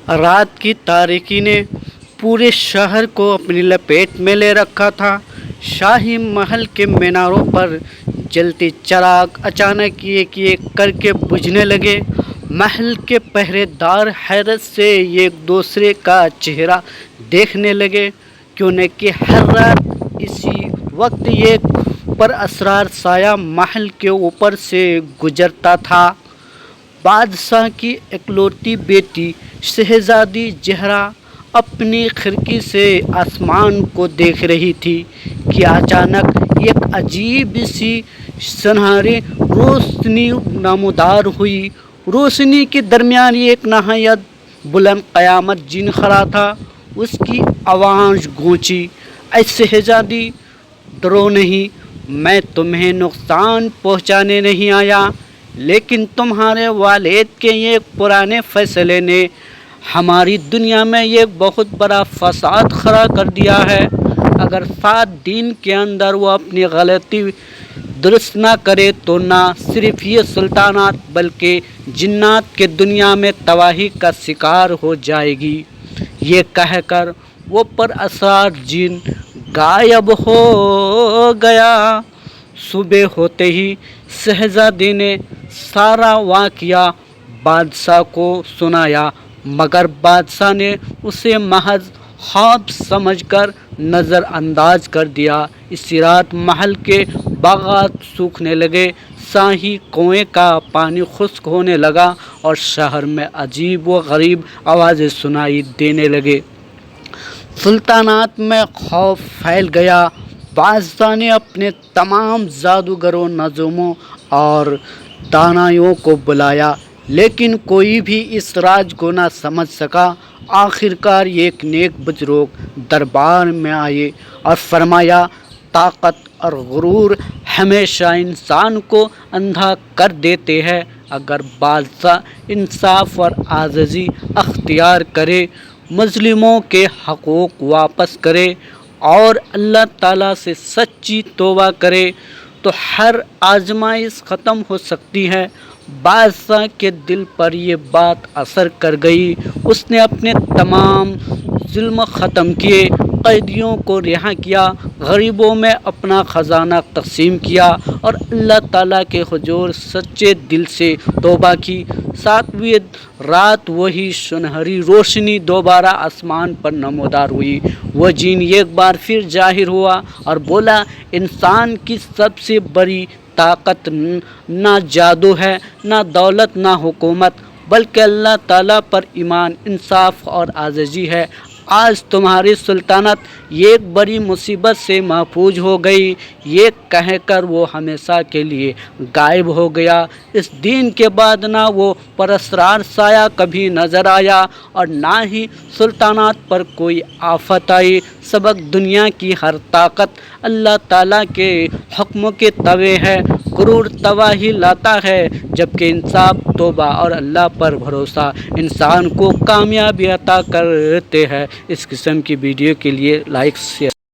رات کی تاریکی نے پورے شہر کو اپنی لپیٹ میں لے رکھا تھا۔ شاہی محل کے میناروں پر جلتے چراغ اچانک ایک ایک کر کے بجھنے لگے۔ محل کے پہرے دار حیرت سے ایک دوسرے کا چہرہ دیکھنے لگے، کیوں نہ کہ ہر رات اسی وقت ایک پراسرار سایہ محل کے اوپر سے گزرتا تھا۔ بادشاہ کی اکلوتی بیٹی شہزادی زہرا اپنی کھڑکی سے آسمان کو دیکھ رہی تھی کہ اچانک ایک عجیب سی سنہری روشنی نمودار ہوئی۔ روشنی کے درمیان ایک نہایت بلند قیامت جن کھڑا تھا۔ اس کی آواز گونجی، اے شہزادی، ڈرو نہیں، میں تمہیں نقصان پہنچانے نہیں آیا، لیکن تمہارے والد کے ایک پرانے فیصلے نے ہماری دنیا میں ایک بہت بڑا فساد کھڑا کر دیا ہے۔ اگر 7 دن کے اندر وہ اپنی غلطی درست نہ کرے تو نہ صرف یہ سلطنت بلکہ جنات کے دنیا میں تباہی کا شکار ہو جائے گی۔ یہ کہہ کر وہ پراسرار جن غائب ہو گیا۔ صبح ہوتے ہی شہزادی نے سارا واقعہ بادشاہ کو سنایا، مگر بادشاہ نے اسے محض خواب سمجھ کر نظر انداز کر دیا۔ اسی رات محل کے باغات سوکھنے لگے، شاہی کنویں کا پانی خشک ہونے لگا اور شہر میں عجیب و غریب آوازیں سنائی دینے لگے۔ سلطنت میں خوف پھیل گیا۔ بادشاہ نے اپنے تمام جادوگروں، نجوموں اور دانائوں کو بلایا، لیکن کوئی بھی اس راز کو نہ سمجھ سکا۔ آخرکار ایک نیک بزرگ دربار میں آئے اور فرمایا، طاقت اور غرور ہمیشہ انسان کو اندھا کر دیتے ہیں۔ اگر بادشاہ انصاف اور عاجزی اختیار کرے، مظلوموں کے حقوق واپس کرے اور اللہ تعالیٰ سے سچی توبہ کرے تو ہر آزمائش ختم ہو سکتی ہے۔ بادشاہ کے دل پر یہ بات اثر کر گئی۔ اس نے اپنے تمام ظلم ختم کیے، قیدیوں کو رہا کیا، غریبوں میں اپنا خزانہ تقسیم کیا اور اللہ تعالیٰ کے حضور سچے دل سے توبہ کی۔ 7ویں رات وہی سنہری روشنی دوبارہ آسمان پر نمودار ہوئی۔ وہ جن ایک بار پھر ظاہر ہوا اور بولا، انسان کی سب سے بڑی طاقت نہ جادو ہے، نہ دولت، نہ حکومت، بلکہ اللہ تعالیٰ پر ایمان، انصاف اور عاجزی ہے۔ آج تمہاری سلطنت ایک بڑی مصیبت سے محفوظ ہو گئی۔ یہ کہہ کر وہ ہمیشہ کے لیے غائب ہو گیا۔ اس دن کے بعد نہ وہ پراسرار سایہ کبھی نظر آیا اور نہ ہی سلطنت پر کوئی آفت آئی۔ سبق: دنیا کی ہر طاقت اللہ تعالیٰ کے حکم کے تابع ہے۔ غرور تباہی لاتا ہے، جبکہ انصاف، توبہ اور اللہ پر بھروسہ انسان کو کامیابی عطا کرتے ہیں۔ اس قسم کی ویڈیو کے لیے لائک، شیئر